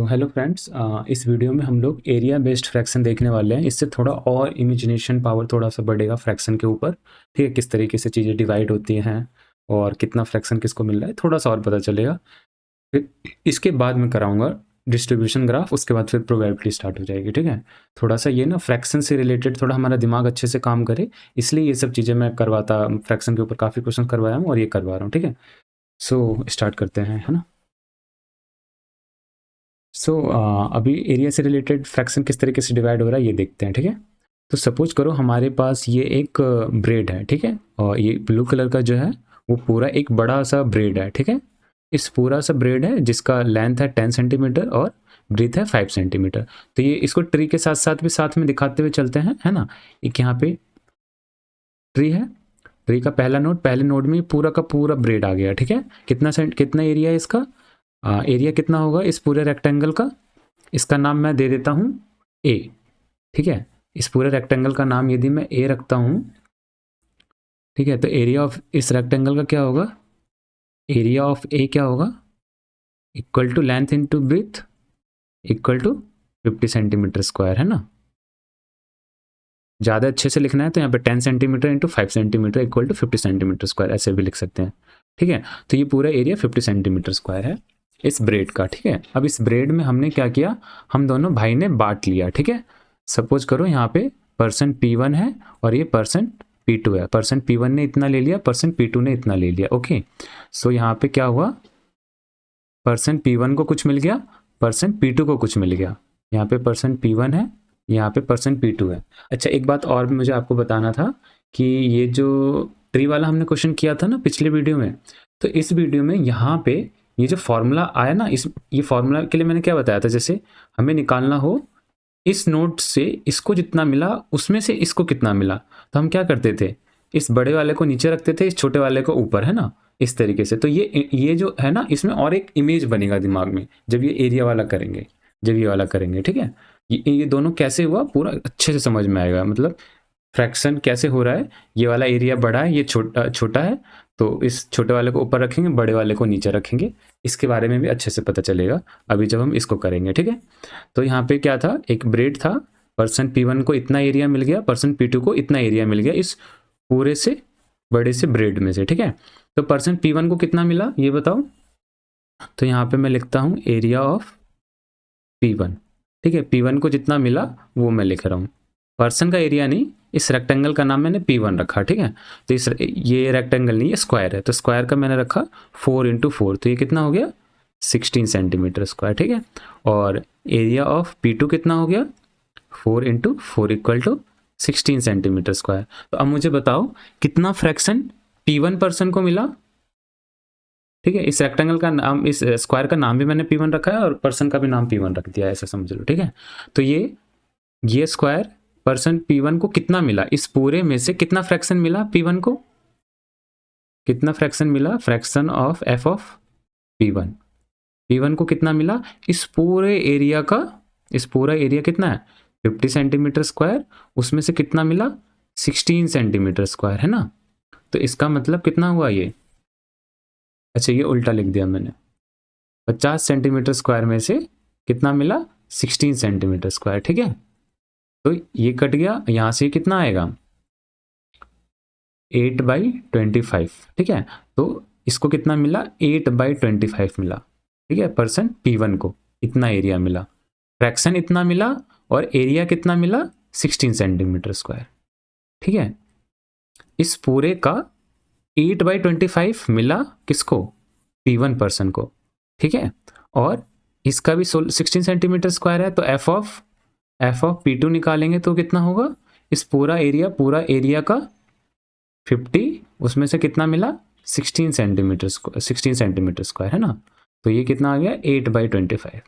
तो hello friends, इस video में हम लोग एरिया बेस्ड फ्रैक्शन देखने वाले हैं। इससे थोड़ा और इमेजिनेशन पावर थोड़ा सा बढ़ेगा फ्रैक्शन के ऊपर। ठीक है, किस तरीके से चीज़ें डिवाइड होती हैं और कितना फ्रैक्शन किसको मिल रहा है, थोड़ा सा और पता चलेगा। फिर इसके बाद मैं कराऊंगा डिस्ट्रीब्यूशन ग्राफ, उसके बाद फिर प्रोबेबिलिटी स्टार्ट हो जाएगी। ठीक है, थोड़ा सा ये ना फ्रैक्शन से रिलेटेड थोड़ा हमारा दिमाग अच्छे से काम करे, इसलिए ये सब चीज़ें मैं करवाता, फ्रैक्शन के ऊपर काफ़ी क्वेश्चन करवाया हूँ और ये करवा रहा हूँ। ठीक है, सो स्टार्ट करते हैं, है ना। सो अभी एरिया से रिलेटेड फ्रैक्शन किस तरीके से डिवाइड हो रहा है ये देखते हैं। ठीक है, तो सपोज करो हमारे पास ये एक ब्रेड है। ठीक है, और ये ब्लू कलर का जो है वो पूरा एक बड़ा सा ब्रेड है। ठीक है, इस पूरा सा ब्रेड है जिसका लेंथ है 10 सेंटीमीटर और ब्रीथ है 5 सेंटीमीटर। तो ये इसको ट्री के साथ साथ भी साथ में दिखाते हुए चलते हैं, है ना। एक यहाँ पे ट्री है, ट्री का पहला नोड, पहले नोड में पूरा का पूरा ब्रेड आ गया। ठीक है, कितना एरिया है इसका, एरिया कितना होगा इस पूरे रेक्टेंगल का, इसका नाम मैं दे देता हूँ ए। ठीक है, इस पूरे रेक्टेंगल का नाम यदि मैं ए रखता हूँ, ठीक है, तो एरिया ऑफ इस रेक्टेंगल का क्या होगा, एरिया ऑफ ए क्या होगा, equal to length into breadth equal to 50 centimetre square, है ना। ज़्यादा अच्छे से लिखना है तो यहाँ पे 10 centimetre into 5 centimetre equal to 50 centimetre square, ऐसे भी लिख सकते हैं। ठीक है, तो ये पूरा एरिया 50 सेंटीमीटर स्क्वायर है इस ब्रेड का। ठीक है, अब इस ब्रेड में हमने क्या किया, हम दोनों भाई ने बांट लिया। ठीक है, सपोज करो यहाँ पे पर्सन P1 है और ये पर्सन P2 है। पर्सन P1 ने इतना ले लिया, पर्सन P2 ने इतना ले लिया। ओके, सो यहाँ पे क्या हुआ, पर्सन P1 को कुछ मिल गया, पर्सन P2 को कुछ मिल गया। यहाँ पे पर्सन P1 है, यहाँ पे पर्सन P2 है। अच्छा, एक बात और मुझे आपको बताना था कि ये जो ट्री वाला हमने क्वेश्चन किया था ना पिछले वीडियो में, तो इस वीडियो में यहाँ पे ये जो फॉर्मूला आया ना, ये फॉर्मूला के लिए मैंने क्या बताया था, जैसे हमें निकालना हो इस नोट से इसको जितना मिला उसमें से इसको कितना मिला, तो हम क्या करते थे, इस बड़े वाले को नीचे रखते थे, इस छोटे वाले को ऊपर, है ना, इस तरीके से। तो ये जो है ना, इसमें और एक इमेज बनेगा दिमाग में जब ये एरिया वाला करेंगे, जब ये वाला करेंगे। ठीक है, ये दोनों कैसे हुआ पूरा अच्छे से समझ में आएगा, मतलब फ्रैक्शन कैसे हो रहा है। ये वाला एरिया बड़ा है, ये छोटा छोटा है, तो इस छोटे वाले को ऊपर रखेंगे, बड़े वाले को नीचे रखेंगे, इसके बारे में भी अच्छे से पता चलेगा अभी जब हम इसको करेंगे। ठीक है, तो यहाँ पे क्या था, एक ब्रेड था, पर्सन P1 को इतना एरिया मिल गया, पर्सन P2 को इतना एरिया मिल गया इस पूरे से बड़े से ब्रेड में से। ठीक है, तो पर्सन P1 को कितना मिला ये बताओ, तो यहाँ पे मैं लिखता हूँ एरिया ऑफ P1। ठीक है, P1 को जितना मिला वो मैं लिख रहा हूँ, पर्सन का एरिया नहीं, इस रेक्टेंगल का नाम मैंने P1 रखा। ठीक है, तो ये रेक्टेंगल नहीं, ये स्क्वायर है, तो स्क्वायर का मैंने रखा 4 इंटू 4, तो ये कितना हो गया 16 सेंटीमीटर स्क्वायर। ठीक है, और एरिया ऑफ P2 कितना हो गया 4 into 4 equal to 16 centimetre square. तो अब मुझे बताओ कितना फ्रैक्शन P1 पर्सन को मिला। ठीक है, इस रेक्टेंगल का नाम, इस स्क्वायर का नाम भी मैंने P1 रखा है और पर्सन का भी नाम P1 रख दिया है, ऐसा समझ लो। ठीक है, तो ये स्क्वायर पर्सन P1 को कितना मिला, इस पूरे में से कितना फ्रैक्शन मिला P1 को, कितना फ्रैक्शन मिला, fraction of f of P1 को कितना मिला इस पूरे एरिया का, इस पूरा एरिया कितना है 50 सेंटीमीटर स्क्वायर, उसमें से कितना मिला 16 सेंटीमीटर स्क्वायर, है ना। तो इसका मतलब कितना हुआ ये, अच्छा ये उल्टा लिख दिया मैंने, 50 सेंटीमीटर स्क्वायर में से कितना मिला 16 सेंटीमीटर स्क्वायर। ठीक है, तो ये कट गया, यहां से कितना आएगा 8/25। ठीक है, तो इसको कितना मिला 8/25 मिला। ठीक है, पर्सन P1 को इतना एरिया मिला, फ्रैक्शन इतना मिला और एरिया कितना मिला 16 सेंटीमीटर स्क्वायर। ठीक है, इस पूरे का 8/25 मिला किसको, P1 पर्सन को। ठीक है, और इसका भी 16 सेंटीमीटर स्क्वायर है, तो f ऑफ P2 निकालेंगे तो कितना होगा, इस पूरा एरिया का 50, उसमें से कितना मिला 16 सेंटीमीटर स्क्वायर, है ना। तो ये कितना आ गया 8/25,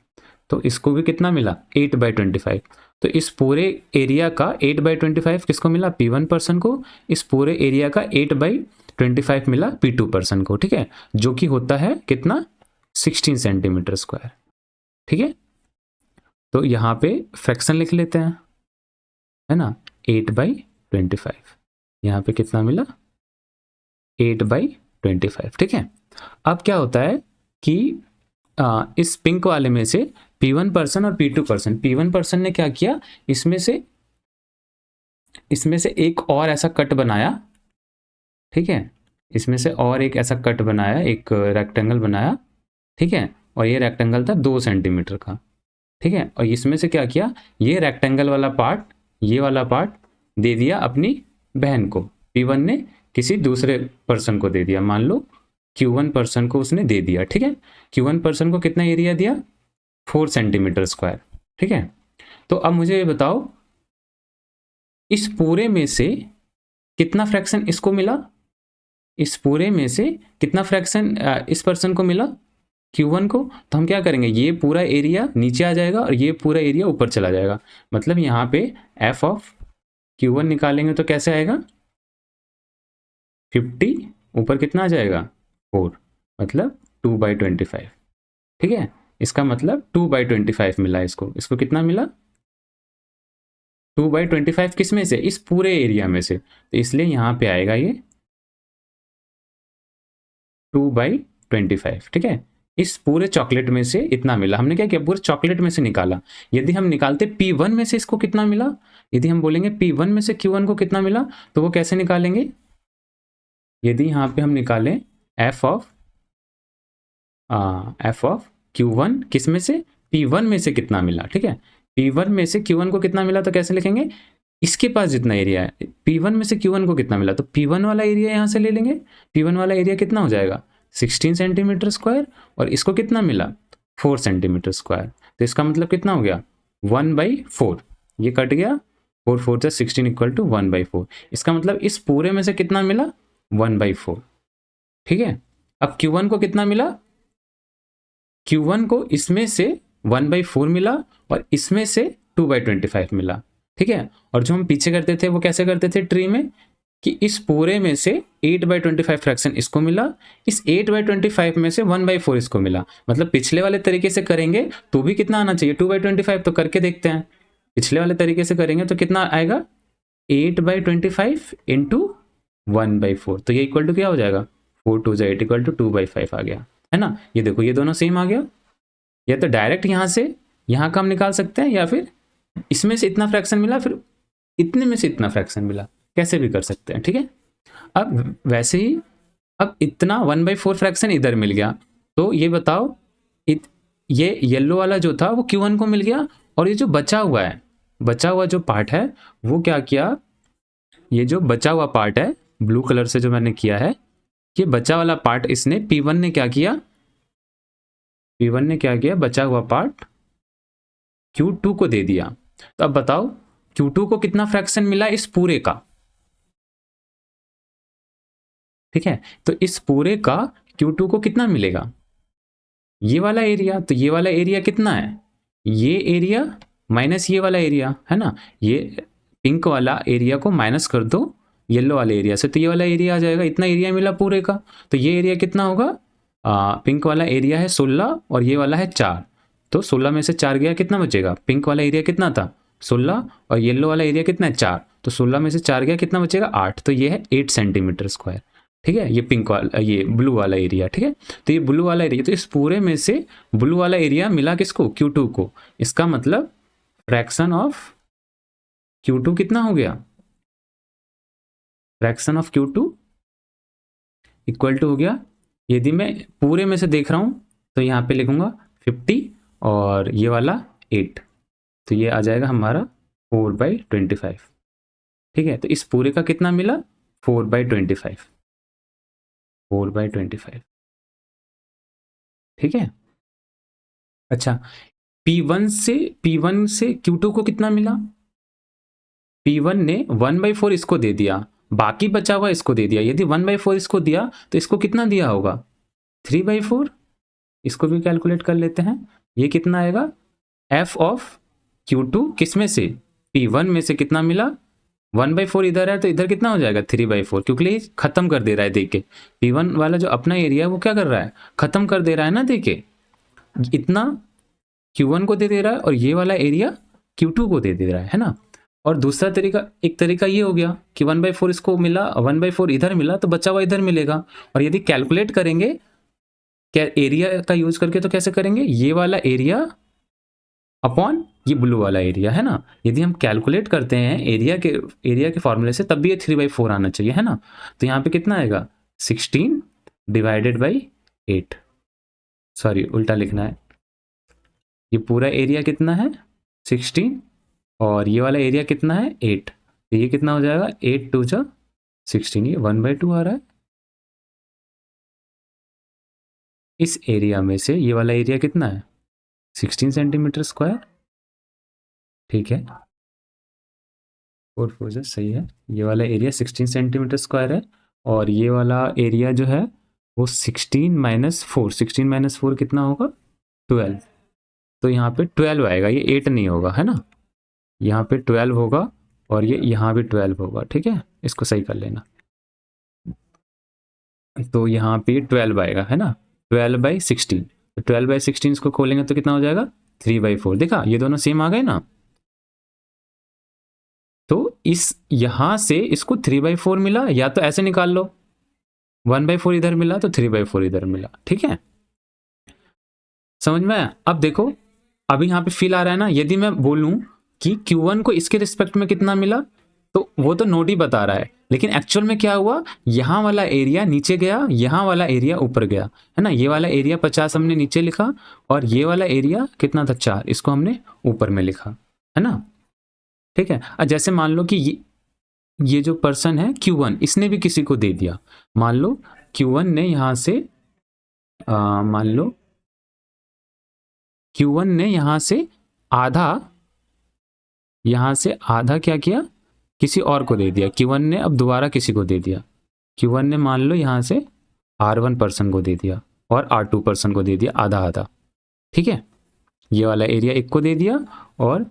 तो इसको भी कितना मिला 8/25। तो इस पूरे एरिया का 8/25 किसको मिला P1 पर्सन को, इस पूरे एरिया का 8/25 मिला P2 पर्सन को। ठीक है, जो कि होता है कितना 16 सेंटीमीटर स्क्वायर। ठीक है, तो यहाँ पे फ्रैक्शन लिख लेते हैं, है ना, 8/25, यहाँ पे कितना मिला 8/25। ठीक है, अब क्या होता है कि इस पिंक वाले में से P1 पर्सन और P2 पर्सन, P1 पर्सन ने क्या किया, इसमें से एक और ऐसा कट बनाया, ठीक है, इसमें से और एक ऐसा कट बनाया, एक रेक्टेंगल बनाया, ठीक है, और ये रेक्टेंगल था 2 सेंटीमीटर का, ठीक है, और इसमें से क्या किया, ये रेक्टेंगल वाला पार्ट, ये वाला पार्ट दे दिया अपनी बहन को, P1 ने किसी दूसरे पर्सन को दे दिया, मान लो Q1 पर्सन को उसने दे दिया, ठीक है, Q1 पर्सन को कितना एरिया दिया, 4 सेंटीमीटर स्क्वायर, ठीक है। तो अब मुझे ये बताओ, इस पूरे में से कितना फ्रैक्शन इसको मिला, इस पूरे में से कितना फ्रैक्शन इस पर्सन को मिला, Q1 को। तो हम क्या करेंगे, ये पूरा एरिया नीचे आ जाएगा और ये पूरा एरिया ऊपर चला जाएगा, मतलब यहाँ पे f ऑफ Q1 निकालेंगे तो कैसे आएगा, 50 ऊपर कितना आ जाएगा 4, मतलब 2/25, ठीक है, इसका मतलब 2/25 मिला इसको कितना मिला, 2/25 किस में से, इस पूरे एरिया में से, तो इसलिए यहाँ पे आएगा ये 2/25, ठीक है। इस पूरे चॉकलेट में से इतना मिला, हमने क्या किया, पूरे चॉकलेट में से निकाला। यदि हम निकालते P1 में से इसको कितना मिला, यदि हम बोलेंगे P1 में से Q1 को कितना मिला, तो वो कैसे निकालेंगे, यदि यहाँ पे हम निकालें f ऑफ Q1 किस में से, P1 में से कितना मिला, ठीक है, P1 में से Q1 को कितना मिला, तो कैसे लिखेंगे, इसके पास जितना एरिया है, P1 में से Q1 को कितना मिला, तो P1 वाला एरिया यहाँ से ले लेंगे, P1 वाला एरिया कितना हो जाएगा 16 सेंटीमीटर स्क्वायर, और इसको कितना मिला 4 सेंटीमीटर स्क्वायर, तो इसका मतलब कितना हो गया 1/4, ये कट गया, 4 4 जा 16 इक्वल टू 1/4, इसका मतलब इस पूरे में से कितना मिला 1/4, ठीक है। अब Q1 को कितना मिला, Q1 को इसमें से 1/4 मिला और इसमें से 2/25 मिला, ठीक है। और जो हम पीछे करते थे वो कैसे करते थे ट्री में, कि इस पूरे में से 8/25 फ्रैक्शन इसको मिला, इस 8/25 में से 1/4 इसको मिला, मतलब पिछले वाले तरीके से करेंगे तो भी कितना आना चाहिए 2/25, तो करके देखते हैं, पिछले वाले तरीके से करेंगे तो कितना आएगा 8/25 इंटू 1/4, तो ये इक्वल टू क्या हो जाएगा 4 2 8 इक्वल टू 2/5 आ गया, है ना। ये देखो ये दोनों सेम आ गया, या तो डायरेक्ट यहाँ से यहाँ का हम निकाल सकते हैं, या फिर इसमें से इतना फ्रैक्शन मिला फिर इतने में से इतना फ्रैक्शन मिला, कैसे भी कर सकते हैं, ठीक है। अब वैसे ही अब इतना 1/4 फ्रैक्शन इधर मिल गया, तो ये बताओ ये येलो वाला जो था वो Q1 को मिल गया, और ये जो बचा हुआ है, बचा हुआ जो पार्ट है वो क्या किया, ये जो बचा हुआ पार्ट है ब्लू कलर से जो मैंने किया है, ये बचा वाला पार्ट इसने P1 ने क्या किया, P1 ने क्या किया, बचा हुआ पार्ट Q2 को दे दिया। तो अब बताओ Q2 को कितना फ्रैक्शन मिला इस पूरे का, ठीक है, तो इस पूरे का Q2 को कितना मिलेगा, ये वाला एरिया, तो ये वाला एरिया कितना है, ये एरिया माइनस ये वाला एरिया, है ना, ये पिंक वाला एरिया को माइनस कर दो येलो वाले एरिया से, तो ये वाला एरिया आ जाएगा, इतना एरिया मिला पूरे का, तो ये एरिया कितना होगा, पिंक वाला एरिया है 16 और ये वाला है 4, तो 16 में से 4 गया कितना बचेगा, पिंक वाला एरिया कितना था 16 और येलो वाला एरिया कितना है 4, तो 16 में से 4 गया कितना बचेगा 8, तो ये है 8 सेंटीमीटर स्क्वायर, ठीक है, ये पिंक वाला ये ब्लू वाला एरिया, ठीक है। तो ये ब्लू वाला एरिया, तो इस पूरे में से ब्लू वाला एरिया मिला किसको Q2 को, इसका मतलब फ्रैक्शन ऑफ Q2 कितना हो गया, fraction of Q2 equal to हो गया, यदि मैं पूरे में से देख रहा हूं तो यहाँ पे लिखूंगा 50 और ये वाला 8, तो ये आ जाएगा हमारा 4/25, ठीक है। तो इस पूरे का कितना मिला 4/25, 4/25, ठीक है। अच्छा P1 से Q2 को कितना मिला, P1 ने 1/4 इसको दे दिया, बाकी बचा हुआ इसको दे दिया, यदि 1/4 इसको दिया तो इसको कितना दिया होगा 3/4, इसको भी कैलकुलेट कर लेते हैं, ये कितना आएगा f ऑफ Q2 किस में से, P1 में से कितना मिला 1/4 इधर है तो इधर कितना हो जाएगा 3/4, क्योंकि ये खत्म कर दे रहा है, देखिए P1 वाला जो अपना एरिया है वो क्या कर रहा है खत्म कर दे रहा है ना, देखिए इतना Q1 को दे रहा है और ये वाला एरिया Q2 को दे रहा है ना। और दूसरा तरीका, एक तरीका ये हो गया कि 1/4 इसको मिला, 1/4 इधर मिला तो बचा हुआ इधर मिलेगा, और यदि कैलकुलेट करेंगे क्या एरिया का यूज करके तो कैसे करेंगे, ये वाला एरिया अपॉन ये ब्लू वाला एरिया, है ना। यदि हम कैलकुलेट करते हैं एरिया के फॉर्मूले से, तब भी ये 3/4 आना चाहिए, है ना। तो यहाँ पे कितना आएगा, 16 डिवाइडेड बाई 8, सॉरी उल्टा लिखना है। ये पूरा एरिया कितना है 16 और ये वाला एरिया कितना है 8, तो ये कितना हो जाएगा 8 2 जा 16, ये 1/2 आ रहा है। इस एरिया में से ये वाला एरिया कितना है 16 सेंटीमीटर स्क्वायर, ठीक है। 4 4 जा सही है, ये वाला एरिया 16 सेंटीमीटर स्क्वायर है और ये वाला एरिया जो है वो 16 - 4 कितना होगा 12, तो यहाँ पे 12 आएगा, ये 8 नहीं होगा, है ना। यहाँ पे 12 होगा और ये यहाँ भी 12 होगा, ठीक है, इसको सही कर लेना। तो यहाँ पे 12 आएगा, है ना, 12/16, तो 12/16 इसको खोलेंगे तो कितना हो जाएगा 3/4, देखा ये दोनों सेम आ गए ना। तो इस यहाँ से इसको 3/4 मिला, या तो ऐसे निकाल लो 1/4 इधर मिला तो 3/4 इधर मिला, ठीक है, समझ में आया। अब देखो, अभी यहाँ पे फील आ रहा है ना, यदि मैं बोलूं कि Q1 को इसके रिस्पेक्ट में कितना मिला, तो वो तो नोट ही बता रहा है, लेकिन एक्चुअल में क्या हुआ, यहाँ वाला एरिया नीचे गया, यहाँ वाला एरिया ऊपर गया, है ना। ये वाला एरिया 50 हमने नीचे लिखा और ये वाला एरिया कितना था 4, इसको हमने ऊपर में लिखा, है ना, ठीक है। अब जैसे मान लो कि ये जो पर्सन है Q1, इसने भी किसी को दे दिया, मान लो Q1 ने यहाँ से मान लो Q1 ने यहाँ से आधा क्या किया, किसी और को दे दिया। Q1 ने अब दोबारा किसी को दे दिया, Q1 ने मान लो यहाँ से R1 पर्सन को दे दिया और R2 पर्सन को दे दिया आधा आधा, ठीक है। ये वाला एरिया एक को दे दिया और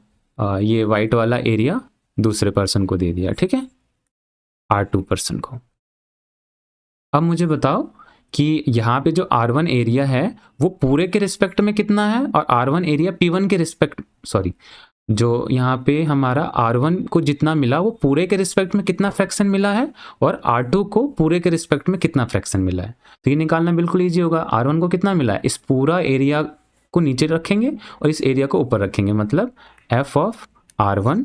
ये वाइट वाला एरिया दूसरे पर्सन को दे दिया, ठीक है, R2 पर्सन को। अब मुझे बताओ कि यहाँ पे जो R1 एरिया है वो पूरे के रिस्पेक्ट में कितना है, और R1 एरिया P1 के रिस्पेक्ट, सॉरी जो यहाँ पे हमारा R1 को जितना मिला वो पूरे के रिस्पेक्ट में कितना फ्रैक्शन मिला है, और R2 को पूरे के रिस्पेक्ट में कितना फ्रैक्शन मिला है। तो ये निकालना बिल्कुल ईजी होगा। R1 को कितना मिला है, इस पूरा एरिया को नीचे रखेंगे और इस एरिया को ऊपर रखेंगे, मतलब f of R1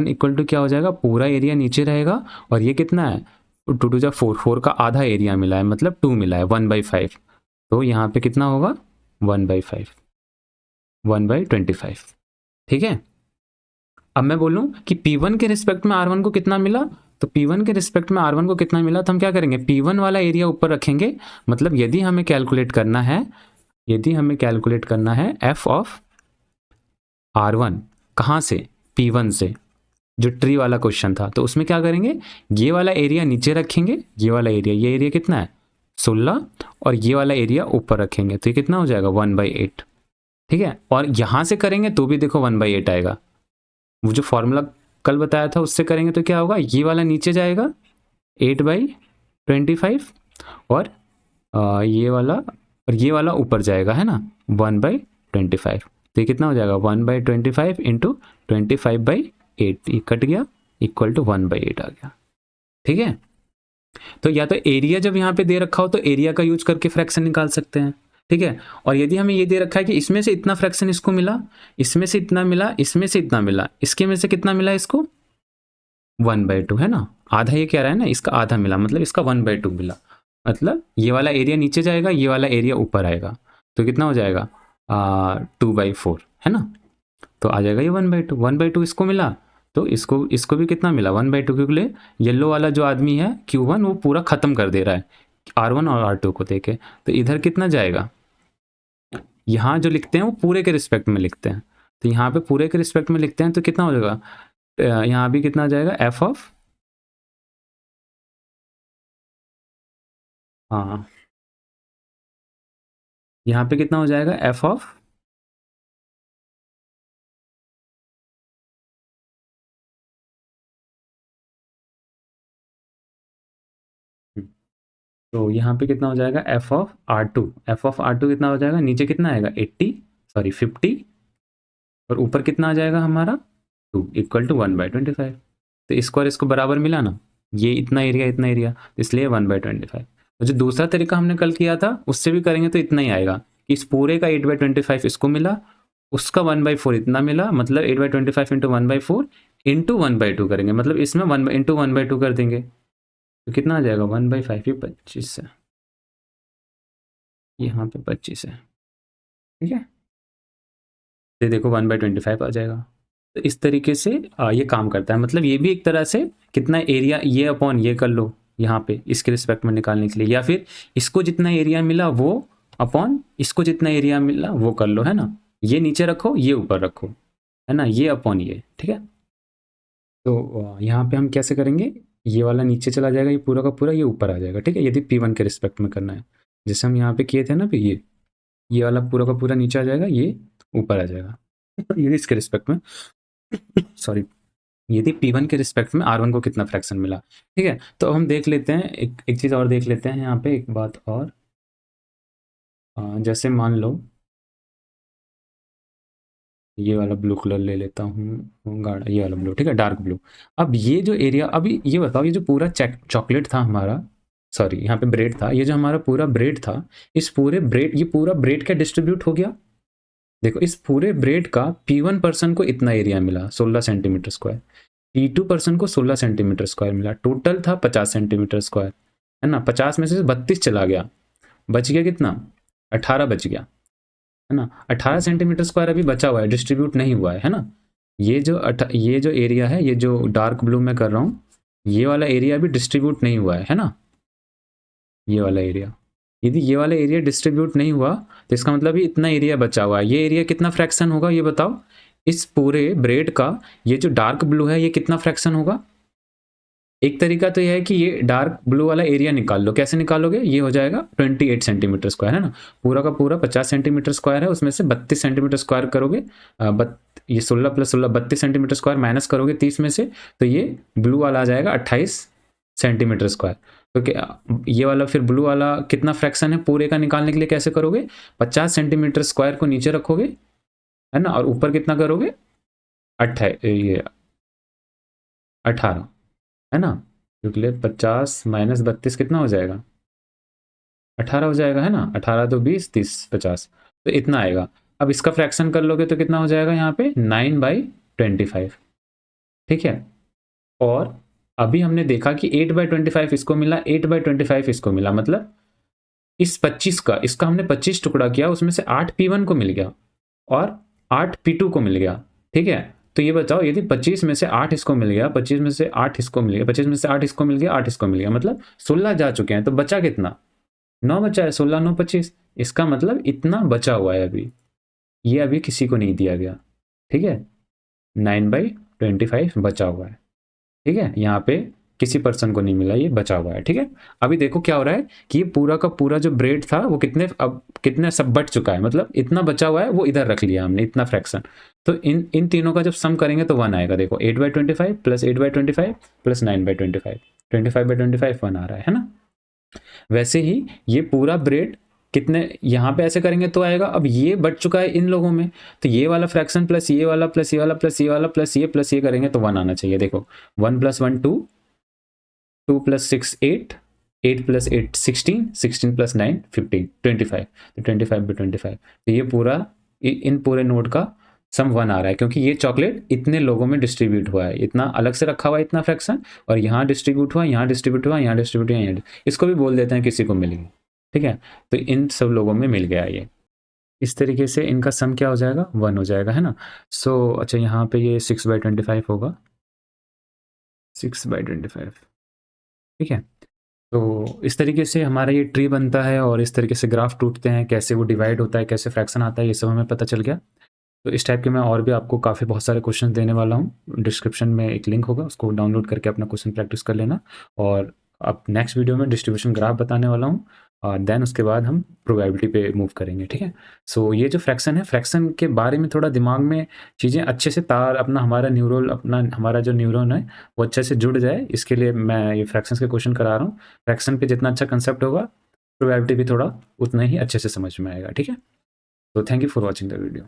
equal to क्या हो जाएगा, पूरा एरिया नीचे रहेगा और ये कितना है 2 2 जा 4, 4 का आधा एरिया मिला है, मतलब 2 मिला है 1/5, तो यहाँ पे कितना होगा 1/5, 1/25, ठीक है। अब मैं बोलूं कि P1 के रिस्पेक्ट में R1 को कितना मिला, तो P1 के रिस्पेक्ट में R1 को कितना मिला, तो हम क्या करेंगे P1 वाला एरिया ऊपर रखेंगे, मतलब यदि हमें कैलकुलेट करना है f ऑफ R1 कहाँ से, P1 से, जो ट्री वाला क्वेश्चन था, तो उसमें क्या करेंगे, ये वाला एरिया नीचे रखेंगे, ये एरिया कितना है 16 और ये वाला एरिया ऊपर रखेंगे, तो ये कितना हो जाएगा 1/8, ठीक है। और यहां से करेंगे तो भी देखो 1/8 आएगा, वो जो फॉर्मूला कल बताया था उससे करेंगे तो क्या होगा, ये वाला नीचे जाएगा 8/25 और ये वाला ऊपर जाएगा, है ना 1/25, तो ये कितना हो जाएगा 1/25 इंटू 25/8, ये कट गया इक्वल टू 1/8 आ गया, ठीक है। तो या तो एरिया जब यहाँ पे दे रखा हो तो एरिया का यूज करके फ्रैक्शन निकाल सकते हैं, ठीक है। और यदि हमें ये दे रखा है कि इसमें से इतना फ्रैक्शन इसको मिला, इसमें से इतना मिला, इसमें से इतना मिला, इसके में से कितना मिला इसको 1/2, है ना, आधा ये कह रहा है ना, इसका आधा मिला मतलब इसका 1/2 मिला, मतलब ये वाला एरिया नीचे जाएगा, ये वाला एरिया ऊपर आएगा, तो कितना हो जाएगा 2/4, है ना, तो आ जाएगा ये 1/2 इसको मिला, तो इसको भी कितना मिला 1/2, क्योंकि येलो वाला जो आदमी है Q1 वो पूरा खत्म कर दे रहा है R1 और R2 को देके, तो इधर कितना जाएगा, यहाँ जो लिखते हैं वो पूरे के रिस्पेक्ट में लिखते हैं, तो यहाँ पे पूरे के रिस्पेक्ट में लिखते हैं तो कितना हो जाएगा, यहाँ भी कितना जाएगा f ऑफ, हाँ यहाँ पे कितना हो जाएगा f ऑफ तो यहाँ पे कितना हो जाएगा f ऑफ R2 कितना हो जाएगा, नीचे कितना आएगा 50 और ऊपर कितना आ जाएगा हमारा 2 इक्वल टू 1/25, तो इसको और इसको बराबर मिला ना, ये इतना एरिया तो इसलिए 1/25, तो जो दूसरा तरीका हमने कल किया था उससे भी करेंगे तो इतना ही आएगा कि इस पूरे का 8/25 इसको मिला, उसका 1/4 इतना मिला, मतलब 8/25 इंटू 1/4 इंटू 1/2 करेंगे, मतलब इसमें 1 इंटू 1/2 कर देंगे तो कितना आ जाएगा 1/5, ये 25 है, यहाँ पे 25 है, ठीक है। ये देखो 1/25 आ जाएगा। तो इस तरीके से ये काम करता है, मतलब ये भी एक तरह से कितना एरिया ये अपॉन ये कर लो यहाँ पे इसके रिस्पेक्ट में निकालने के लिए, या फिर इसको जितना एरिया मिला वो अपॉन इसको जितना एरिया मिला वो कर लो, है ना। ये नीचे रखो, ये ऊपर रखो, है ना, ये अपॉन ये, ठीक है। तो यहाँ पे हम कैसे करेंगे, ये वाला नीचे चला जाएगा, ये पूरा का पूरा ये ऊपर आ जाएगा, ठीक है, यदि P1 के रिस्पेक्ट में करना है, जैसे हम यहाँ पे किए थे ना, पे ये वाला पूरा का पूरा नीचे आ जाएगा, ये ऊपर आ जाएगा यदि इसके रिस्पेक्ट में सॉरी, यदि P1 के रिस्पेक्ट में R1 को कितना फ्रैक्शन मिला, ठीक है। तो अब हम देख लेते हैं एक चीज़ और देख लेते हैं यहाँ पे, एक बात और, जैसे मान लो ये वाला ब्लू कलर ले लेता हूँ, गाढ़ा ये वाला ब्लू, ठीक है, डार्क ब्लू। अब ये जो एरिया, अभी ये बताओ, ये जो पूरा चॉकलेट था हमारा, सॉरी यहाँ पे ब्रेड था, ये जो हमारा पूरा ब्रेड था, इस पूरे ब्रेड, ये पूरा ब्रेड क्या डिस्ट्रीब्यूट हो गया, देखो इस पूरे ब्रेड का P1 पर्सन को इतना एरिया मिला 16 सेंटीमीटर स्क्वायर, P2 पर्सन को 16 सेंटीमीटर स्क्वायर मिला, टोटल था 50 सेंटीमीटर स्क्वायर, है ना। 50 में से 32 चला गया, बच गया कितना, 18 बच गया, है ना। 18 सेंटीमीटर स्क्वायर अभी बचा हुआ है, डिस्ट्रीब्यूट नहीं हुआ है ना। ये जो एरिया है, ये जो डार्क ब्लू में कर रहा हूँ, ये वाला एरिया अभी डिस्ट्रीब्यूट नहीं हुआ है ना, ये वाला एरिया। यदि ये वाला एरिया डिस्ट्रीब्यूट नहीं हुआ तो इसका मतलब ये इतना एरिया बचा हुआ है। ये एरिया कितना फ्रैक्शन होगा ये बताओ, इस पूरे ब्रेड का ये जो डार्क ब्लू है ये कितना फ्रैक्शन होगा। एक तरीका तो यह है कि ये डार्क ब्लू वाला एरिया निकाल लो, कैसे निकालोगे, ये हो जाएगा 28 सेंटीमीटर स्क्वायर, है ना। पूरा का पूरा 50 सेंटीमीटर स्क्वायर है, उसमें से 32 सेंटीमीटर स्क्वायर करोगे, ये 16 + 16 32 सेंटीमीटर स्क्वायर माइनस करोगे 30 में से, तो ये ब्लू वाला आ जाएगा 28 सेंटीमीटर स्क्वायर। तो क्या ये वाला फिर ब्लू वाला कितना फ्रैक्शन है पूरे का निकालने के लिए कैसे करोगे, 50 सेंटीमीटर स्क्वायर को नीचे रखोगे, है ना, और ऊपर कितना करोगे 18, है ना, क्योंकि 50 - 32 कितना हो जाएगा 18 हो जाएगा, है ना। 18 तो 20, 30, 50, तो इतना आएगा। अब इसका फ्रैक्शन कर लोगे तो कितना हो जाएगा यहाँ पे 9/25, ठीक है। और अभी हमने देखा कि 8/25 इसको मिला, 8/25 इसको मिला, मतलब इस 25 का, इसका हमने 25 टुकड़ा किया, उसमें से 8 P1 को मिल गया और 8 P2 को मिल गया, ठीक है। तो ये बताओ, यदि 25 में से 8 इसको मिल गया, 25 में से 8 इसको मिल गया, 25 में से 8 इसको मिल गया, 8 इसको मिल गया, मतलब 16 जा चुके हैं, तो बचा कितना 9 बचा है, 16 9 25, इसका मतलब इतना बचा हुआ है अभी, ये अभी किसी को नहीं दिया गया, ठीक है। 9/25 बचा हुआ है, ठीक है, यहाँ पे किसी पर्सन को नहीं मिला, ये बचा हुआ है, ठीक है। अभी देखो क्या हो रहा है कि ये पूरा का पूरा जो ब्रेड था वो कितने सब बट चुका है, मतलब इतना बचा हुआ है वो इधर रख लिया हमने, इतना फ्रैक्शन। तो इन तीनों का जब सम करेंगे तो 1 आएगा, देखो 8/25 + 8/25 + 9/25, 25/25 1 आ रहा है ना। वैसे ही ये पूरा ब्रेड कितने यहाँ पे ऐसे करेंगे तो आएगा। अब ये बट चुका है इन लोगों में, तो ये वाला फ्रैक्शन प्लस ये वाला प्लस ये वाला प्लस ये वाला प्लस ये करेंगे तो 1 आना चाहिए। देखो 1 + 1 2, 2 + 6 8, 8 + 8 16, 16 + 9 15, 25, तो 25/25। तो ये पूरा इन पूरे नोट का सम 1 आ रहा है, क्योंकि ये चॉकलेट इतने लोगों में डिस्ट्रीब्यूट हुआ है, इतना अलग से रखा हुआ है इतना फ्रैक्शन, और यहाँ डिस्ट्रीब्यूट हुआ, यहाँ डिस्ट्रीब्यूट हुआ, यहाँ डिस्ट्रीब्यूट हुआ, यहाँ, इसको भी बोल देते हैं किसी को मिल गई, ठीक है। तो इन सब लोगों में मिल गया ये, इस तरीके से इनका सम क्या हो जाएगा 1 हो जाएगा, है ना। सो अच्छा यहाँ पे ये 6/25 होगा, 6/25, ठीक है। तो इस तरीके से हमारा ये ट्री बनता है और इस तरीके से ग्राफ टूटते हैं, कैसे वो डिवाइड होता है, कैसे फ्रैक्शन आता है, ये सब हमें पता चल गया। तो इस टाइप के मैं और भी आपको काफ़ी बहुत सारे क्वेश्चन देने वाला हूँ, डिस्क्रिप्शन में एक लिंक होगा, उसको डाउनलोड करके अपना क्वेश्चन प्रैक्टिस कर लेना। और अब नेक्स्ट वीडियो में डिस्ट्रीब्यूशन ग्राफ बताने वाला हूँ, और देन उसके बाद हम प्रोबेबिलिटी पे मूव करेंगे, ठीक है। सो ये जो फ्रैक्शन है, फ्रैक्शन के बारे में थोड़ा दिमाग में चीज़ें अच्छे से हमारा जो न्यूरॉन है वो अच्छे से जुड़ जाए, इसके लिए मैं ये फ्रैक्शंस के क्वेश्चन करा रहा हूँ। फ्रैक्शन पे जितना अच्छा कंसेप्ट होगा, प्रोबेबिलिटी भी थोड़ा उतना ही अच्छे से समझ में आएगा, ठीक है। तो thank you for watching the video.